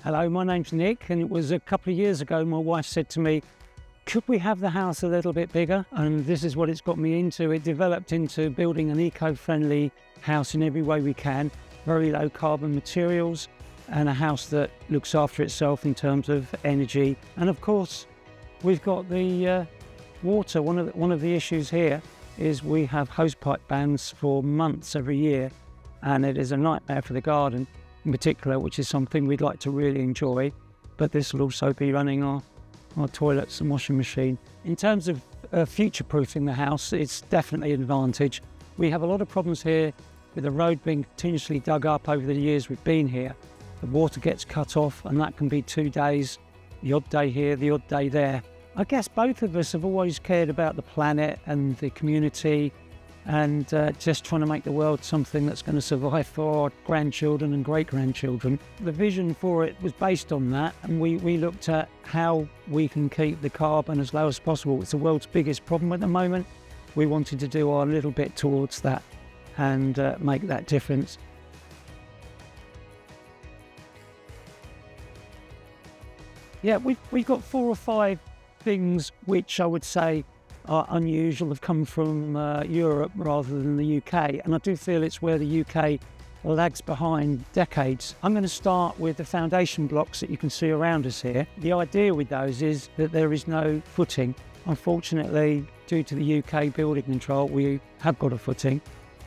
Hello, my name's Nick, and it was a couple of years ago my wife said to me, could we have the house a little bit bigger? And this is what it's got me into. It developed into building an eco-friendly house in every way we can, very low carbon materials, and a house that looks after itself in terms of energy. And of course, we've got the water. One of the issues here is we have hosepipe bans for months every year, and it is a nightmare for the garden in particular, which is something we'd like to really enjoy. But this will also be running our toilets and washing machine. In terms of future-proofing the house, it's definitely an advantage. We have a lot of problems here with the road being continuously dug up over the years we've been here. The water gets cut off, and that can be 2 days, the odd day here, the odd day there. I guess both of us have always cared about the planet and the community, and just trying to make the world something that's going to survive for our grandchildren and great-grandchildren. The vision for it was based on that, and we looked at how we can keep the carbon as low as possible. It's the world's biggest problem at the moment. We wanted to do our little bit towards that and make that difference. Yeah, we've got 4 or 5 things which I would say are unusual, have come from Europe rather than the UK, and I do feel it's where the UK lags behind decades. I'm going to start with the foundation blocks that you can see around us here. The idea with those is that there is no footing. Unfortunately, due to the UK building control, we have got a footing,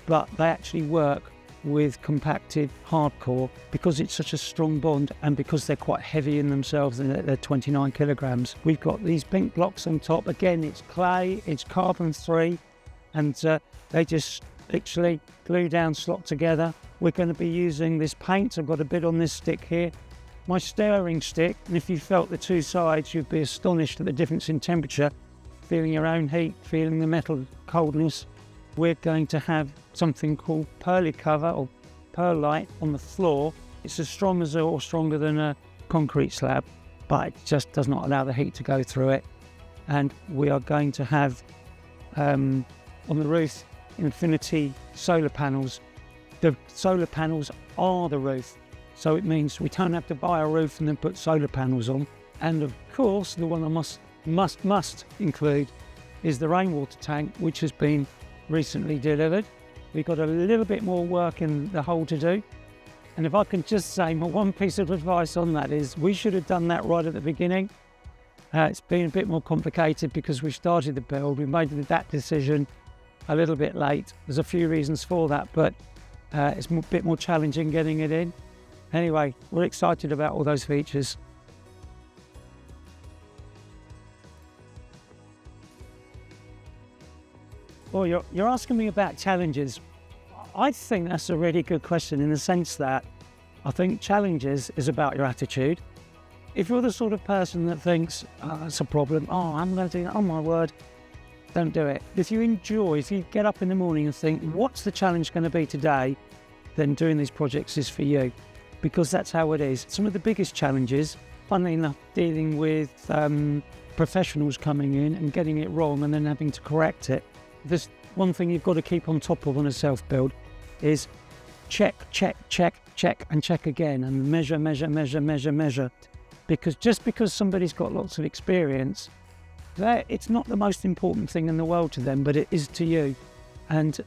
but they actually work with compacted hardcore because it's such a strong bond, and because they're quite heavy in themselves, and they're 29 kilograms. We've got these pink blocks on top. Again, it's clay, it's carbon free, and they just literally glue down, slot together. We're going to be using this paint. I've got a bit on this stick here, my stirring stick, and if you felt the 2 sides, you'd be astonished at the difference in temperature, feeling your own heat, feeling the metal coldness. We're going to have something called pearly cover or perlite on the floor. It's as strong as or stronger than a concrete slab, but it just does not allow the heat to go through it. And we are going to have on the roof infinity solar panels. The solar panels are the roof, so it means we don't have to buy a roof and then put solar panels on. And of course, the one I must include is the rainwater tank, which has been recently delivered. We've got a little bit more work in the hole to do, and if I can just say, my one piece of advice on that is we should have done that right at the beginning. It's been a bit more complicated because we started the build. We made that decision a little bit late. There's a few reasons for that, but it's a bit more challenging getting it in. Anyway, we're excited about all those features. Well, you're asking me about challenges. I think that's a really good question, in the sense that I think challenges is about your attitude. If you're the sort of person that thinks, that's a problem, I'm going to do that, oh my word, don't do it. If you get up in the morning and think, what's the challenge going to be today, then doing these projects is for you, because that's how it is. Some of the biggest challenges, funnily enough, dealing with professionals coming in and getting it wrong and then having to correct it. There's one thing you've got to keep on top of on a self-build is check, and check again, and measure. Because just because somebody's got lots of experience, it's not the most important thing in the world to them, but it is to you. And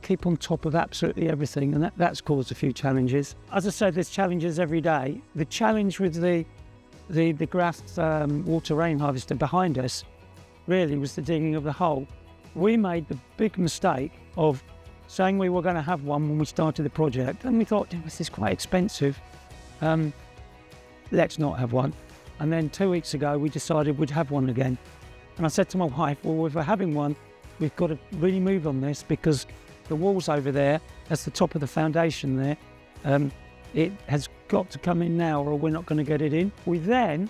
keep on top of absolutely everything, and that's caused a few challenges. As I said, there's challenges every day. The challenge with the GRAF water rain harvester behind us really was the digging of the hole. We made the big mistake of saying we were going to have one when we started the project, and we thought, this is quite expensive, let's not have one. And then 2 weeks ago we decided we'd have one again, and I said to my wife, well, if we're having one, we've got to really move on this, because the walls over there, that's the top of the foundation there, it has got to come in now or we're not going to get it in. We then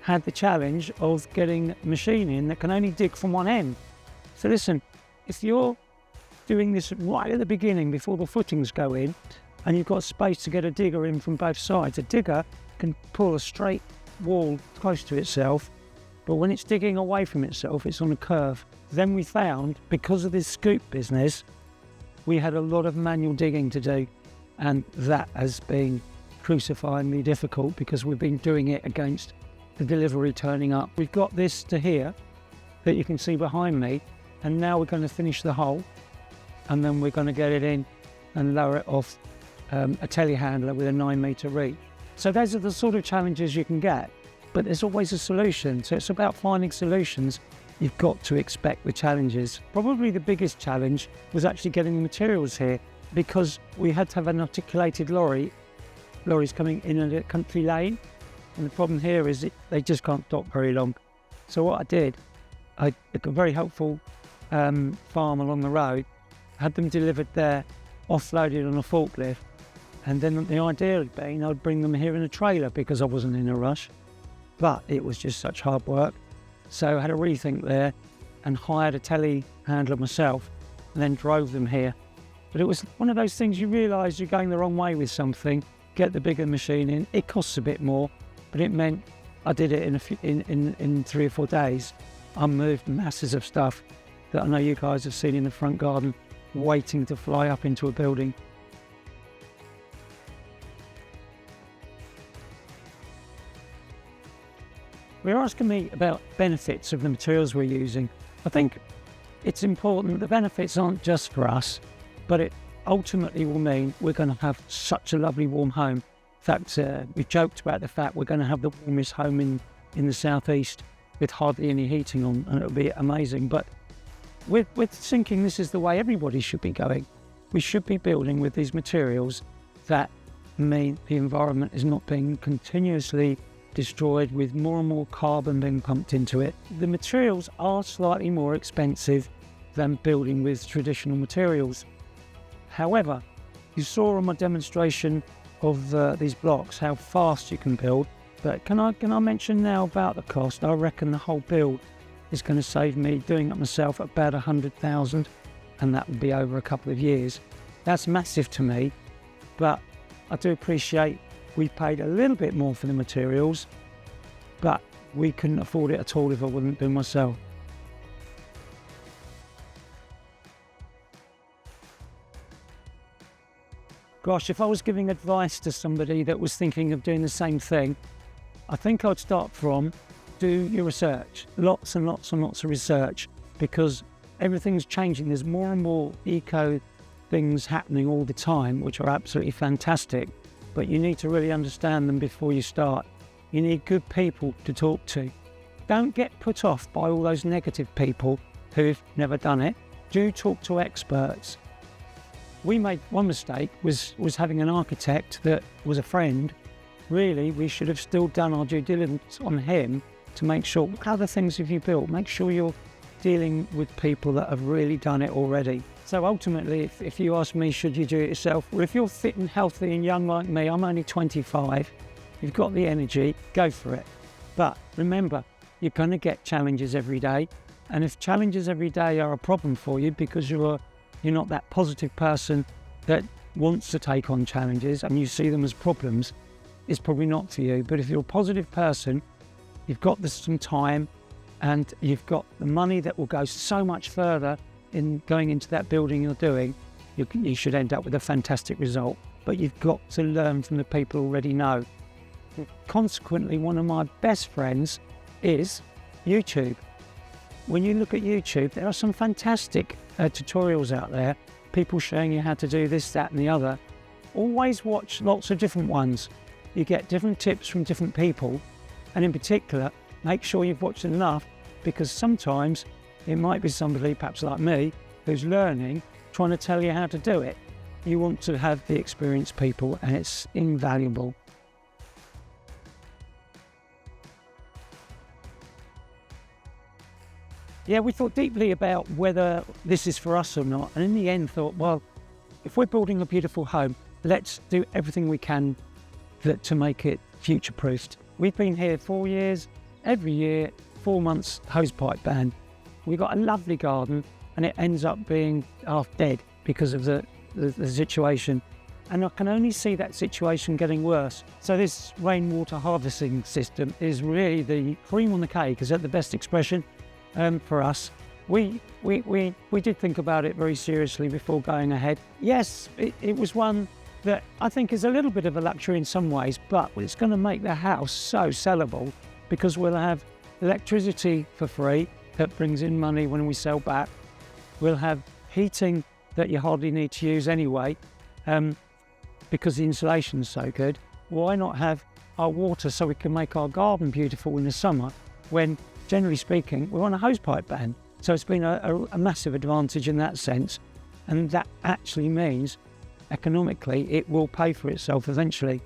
had the challenge of getting a machine in that can only dig from one end. So listen, if you're doing this right at the beginning before the footings go in, and you've got space to get a digger in from both sides, a digger can pull a straight wall close to itself, but when it's digging away from itself, it's on a curve. Then we found, because of this scoop business, we had a lot of manual digging to do, and that has been crucifyingly difficult because we've been doing it against the delivery turning up. We've got this to here that you can see behind me, and now we're going to finish the hole, and then we're going to get it in and lower it off a telehandler with a 9-metre reach. So those are the sort of challenges you can get, but there's always a solution. So it's about finding solutions. You've got to expect the challenges. Probably the biggest challenge was actually getting the materials here, because we had to have an articulated lorries coming in a country lane, and the problem here is they just can't stop very long. So what I did, I took a very helpful farm along the road, had them delivered there, offloaded on a forklift, and then the idea had been I'd bring them here in a trailer because I wasn't in a rush, but it was just such hard work. So I had a rethink there and hired a telehandler myself and then drove them here. But it was one of those things you realise you're going the wrong way with something, get the bigger machine in, it costs a bit more, but it meant I did it in 3 or 4 days. I moved masses of stuff that I know you guys have seen in the front garden, waiting to fly up into a building. You're asking me about benefits of the materials we're using. I think it's important the benefits aren't just for us, but it ultimately will mean we're going to have such a lovely warm home. In fact, we joked about the fact we're going to have the warmest home in the southeast with hardly any heating on, and it'll be amazing. But with thinking this is the way everybody should be going, we should be building with these materials that mean the environment is not being continuously destroyed with more and more carbon being pumped into it. The materials are slightly more expensive than building with traditional materials. However, you saw on my demonstration of these blocks how fast you can build, but can I mention now about the cost? I reckon the whole build is going to save me, doing it myself, about 100,000, and that would be over a couple of years. That's massive to me, but I do appreciate we paid a little bit more for the materials, but we couldn't afford it at all if I wouldn't do it myself. Gosh, if I was giving advice to somebody that was thinking of doing the same thing, I think I'd start from do your research, lots and lots and lots of research, because everything's changing. There's more and more eco things happening all the time, which are absolutely fantastic, but you need to really understand them before you start. You need good people to talk to. Don't get put off by all those negative people who've never done it. Do talk to experts. We made one mistake, was having an architect that was a friend. Really, we should have still done our due diligence on him to make sure, what other things have you built? Make sure you're dealing with people that have really done it already. So ultimately, if you ask me, should you do it yourself? Well, if you're fit and healthy and young like me, I'm only 25, you've got the energy, go for it. But remember, you're going to get challenges every day. And if challenges every day are a problem for you because you're not that positive person that wants to take on challenges and you see them as problems, it's probably not for you. But if you're a positive person, you've got some time and you've got the money that will go so much further in going into that building you're doing, you should end up with a fantastic result. But you've got to learn from the people who already know. Consequently, one of my best friends is YouTube. When you look at YouTube, there are some fantastic tutorials out there, people showing you how to do this, that and the other. Always watch lots of different ones. You get different tips from different people, and in particular, make sure you've watched enough, because sometimes it might be somebody, perhaps like me, who's learning, trying to tell you how to do it. You want to have the experienced people, and it's invaluable. Yeah, we thought deeply about whether this is for us or not, and in the end thought, well, if we're building a beautiful home, let's do everything we can to make it future-proofed. We've been here 4 years, every year, 4 months hosepipe ban. We've got a lovely garden, and it ends up being half dead because of the situation. And I can only see that situation getting worse. So this rainwater harvesting system is really the cream on the cake. Is that the best expression? For us, we did think about it very seriously before going ahead. Yes, it was one that I think is a little bit of a luxury in some ways, but it's going to make the house so sellable because we'll have electricity for free that brings in money when we sell back. We'll have heating that you hardly need to use anyway because the insulation's so good. Why not have our water so we can make our garden beautiful in the summer when, generally speaking, we're on a hosepipe ban? So it's been a massive advantage in that sense, and that actually means economically it will pay for itself eventually.